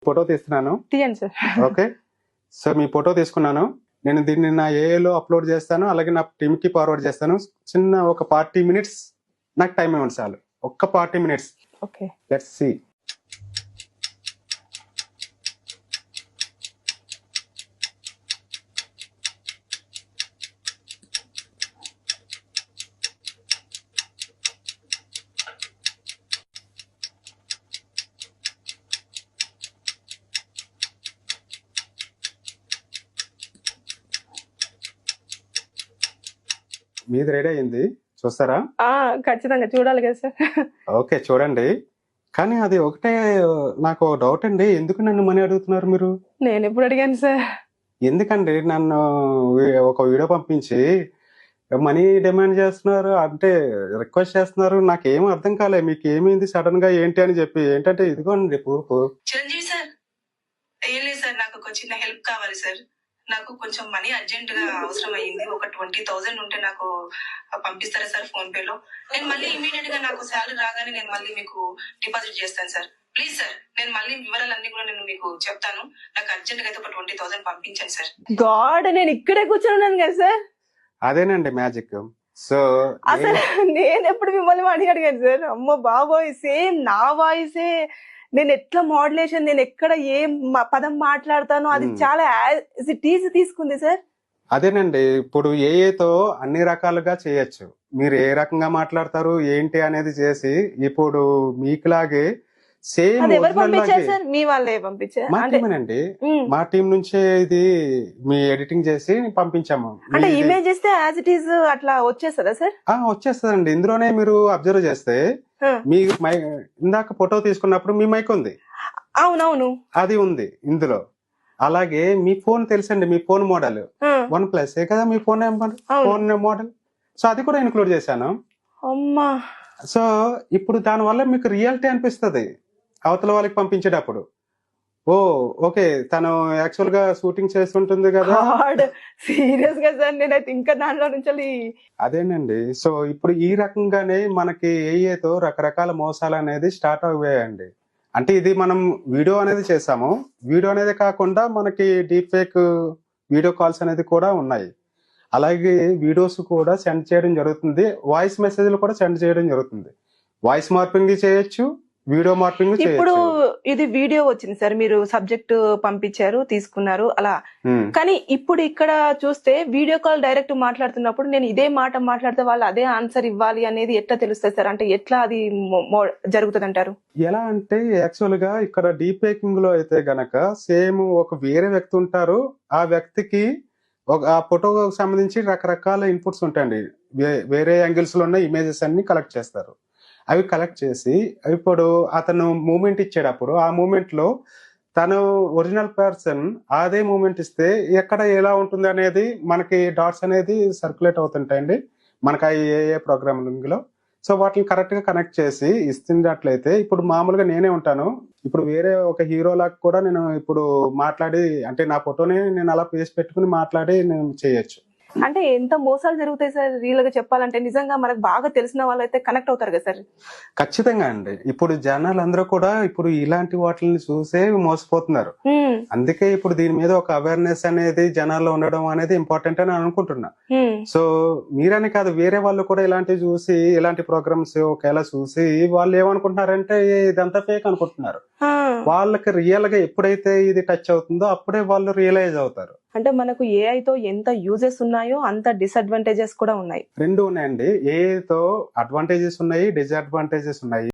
Photo తీస్తున్నాను. తీయండి sir. Okay, so మీ photo తీసుకున్నాను. నేను దీన్ని నా ఏఐలో అప్లోడ్ చేస్తాను, అలాగే నా టీమ్కి ఫార్వర్డ్ చేస్తాను. చిన్న ఒక 40 minutes నాకు టైం ఇవ్వండి చాలు. ఒక్క 40 minutes. Okay, let's see. మీది రెడీ అయింది, చూస్తారా? ఖచ్చితంగా చూడాలి కదా సార్. ఓకే, చూడండి. కానీ అది ఒకటే నాకు డౌట్ అండి, ఎందుకు నన్ను మనీ అడుగుతున్నారు మీరు? నేను ఎప్పుడు అడిగాను సార్? ఎందుకండి నన్ను ఒక వీడియో పంపించి మనీ డిమాండ్ చేస్తున్నారు, అంటే రిక్వెస్ట్ చేస్తున్నారు? నాకేం అర్థం కాలే. మీకు ఏమైంది సడన్ గా ఏంటి అని చెప్పి. ఏంటంటే ఇదిగోండి ప్రూఫ్. చిరంజీవి సార్, ఏం లేదు సార్, నాకు ఒక చిన్న హెల్ప్ కావాలి సార్. నాకు కొంచెం మనీ అర్జెంట్ గా అవసరం అయ్యింది. ఒక 20,000 ఉంటే నాకు పంపిస్తారా సార్ ఫోన్ పే లో? నేను మళ్ళీ ఇమీడియట్ గా నాకు శాలరీ రాగానే నేను మళ్ళీ మీకు డిపాజిట్ చేస్తాను సార్. ప్లీజ్ సార్, నేను మళ్ళీ వివరాలన్నీ కూడా నేను మీకు చెప్తాను. నాకు అర్జెంట్ గా అయితే ఒక 20,000 పంపించండి సార్. గాడ్, నేను ఇక్కడే కూర్చొని ఉన్నాను కదా సార్. అదేనండి మ్యాజిక్. సో అసలు నేను ఎప్పుడు మిమ్మల్ని అడిగాను సార్? అమ్మో బాబోయ్, సేమ్ నా వాయిసే. నేను ఎట్లా మోడ్యులేషన్, నేను ఎక్కడ ఏ పదం మాట్లాడతానో అది చాలా యాజ్ ఇట్ ఈజ్ తీసుకుంది సార్. అదేనండి, ఇప్పుడు ఏఏతో అన్ని రకాలుగా చేయొచ్చు. మీరు ఏ రకంగా మాట్లాడతారు ఏంటి అనేది చేసి ఇప్పుడు మీకులాగే సేమ్ అది ఎవరు పంపించారు సార్? మీ వాళ్ళే పంపించారు? మా టీమేనండి. మా టీం నుంచే ఇది మీ ఎడిటింగ్ చేసి పంపించాము. అంటే ఇమేజ్ ఇస్తే యాజ్ ఇట్ ఈజ్ అట్లా వచ్చేస్తుందా సార్? వచ్చేస్తుందండి. ఇందులోనే మీరు అబ్జర్వ్ చేస్తే మీ ఇందాక ఫోటో తీసుకున్నప్పుడు మీ మైక్ ఉంది. అవునవును, అది ఉంది ఇందులో. అలాగే మీ ఫోన్ తెలుసండి, మీ ఫోన్ మోడల్ OnePlus కదా మీ ఫోన్ మోడల్. సో అది కూడా ఇన్క్లూడ్ చేశాను. అమ్మా, సో ఇప్పుడు దాని వల్ల మీకు రియాలిటీ అనిపిస్తుంది అవతల వాళ్ళకి పంపించేటప్పుడు. ఓ ఓకే, తను యాక్చువల్ గా షూటింగ్ చేస్తుంటుంది కదా. సీరియస్ గా సార్, నేనైతే ఇంకా దాంట్లో నుంచి అదేనండి. సో ఇప్పుడు ఈ రకంగానే మనకి ఏఏతో రకరకాల మోసాలు అనేది స్టార్ట్ అయ్యాయండి. అంటే ఇది మనం వీడియో అనేది చేసాము. వీడియో అనేది కాకుండా మనకి డీప్ ఫేక్ వీడియో కాల్స్ అనేది కూడా ఉన్నాయి. అలాగే వీడియోస్ కూడా సెండ్ చేయడం జరుగుతుంది. వాయిస్ మెసేజ్లు కూడా సెండ్ చేయడం జరుగుతుంది. వాయిస్ మార్పింగ్ చేయొచ్చు, వీడియో మార్పింగ్ చేయొచ్చు. ఇప్పుడు ఇది వీడియో వచ్చింది సార్, మీరు సబ్జెక్ట్ పంపించారు, తీసుకున్నారు అలా. కానీ ఇప్పుడు ఇక్కడ చూస్తే వీడియో కాల్ డైరెక్ట్ మాట్లాడుతున్నప్పుడు నేను ఇదే మాట మాట్లాడితే వాళ్ళు అదే ఆన్సర్ ఇవ్వాలి అనేది ఎట్లా తెలుస్తుంది సార్? అంటే ఎట్లా అది జరుగుతుంది అంటారు? ఎలా అంటే యాక్చువల్ గా ఇక్కడ డీప్ ఫేకింగ్ లో అయితే గనక సేమ్ ఒక వేరే వ్యక్తి ఉంటారు. ఆ వ్యక్తికి ఆ ఫోటోకి సంబంధించి రకరకాల ఇన్పుట్స్ ఉంటాయండి. వేరే యాంగిల్స్ లో ఉన్న ఇమేజెస్ అన్ని కలెక్ట్ చేస్తారు. అవి కలెక్ట్ చేసి ఇప్పుడు అతను మూమెంట్ ఇచ్చేటప్పుడు ఆ మూమెంట్ లో తను ఒరిజినల్ పర్సన్ అదే మూమెంట్ ఇస్తే ఎక్కడ ఎలా ఉంటుంది అనేది మనకి డాట్స్ అనేది సర్క్యులేట్ అవుతుంటాయండి మనకి ఏ ప్రోగ్రామింగ్ లో. సో వాటిని కరెక్ట్ గా కనెక్ట్ చేసి ఇస్తున్నట్లయితే ఇప్పుడు మామూలుగా నేనే ఉంటాను. ఇప్పుడు వేరే ఒక హీరో లాగా కూడా నేను ఇప్పుడు మాట్లాడి, అంటే నా ఫోటోని నేను అలా పేసి పెట్టుకుని మాట్లాడి నేను చేయొచ్చు. అంటే ఎంత మోసాలు జరుగుతాయి సార్ రియల్ గా చెప్పాలంటే? నిజంగా మనకు బాగా తెలిసిన వాళ్ళు అయితే కనెక్ట్ అవుతారు కదా సార్? ఖచ్చితంగా అండి. ఇప్పుడు జనాలందరూ కూడా ఇప్పుడు ఇలాంటి వాటిని చూసే మోసపోతున్నారు. అందుకే ఇప్పుడు దీని మీద ఒక అవేర్నెస్ అనేది జనాల్లో ఉండడం అనేది ఇంపార్టెంట్ అని అనుకుంటున్నా. సో మీరని కాదు, వేరే వాళ్ళు కూడా ఇలాంటివి చూసి ఇలాంటి ప్రోగ్రామ్స్ ఒకవేళ చూసి వాళ్ళు ఏమనుకుంటున్నారంటే ఇదంతా ఫేక్ అనుకుంటున్నారు. వాళ్ళకి రియల్ గా ఎప్పుడైతే ఇది టచ్ అవుతుందో అప్పుడే వాళ్ళు రియలైజ్ అవుతారు. అంటే మనకు ఏఐతో ఎంత యూజెస్ ఉన్నాయో అంత డిసడ్వాంటేజెస్ కూడా ఉన్నాయి. రెండు ఉన్నాయండి. ఏఐతో అడ్వాంటేజెస్ ఉన్నాయి, డిసడ్వాంటేజెస్ ఉన్నాయి.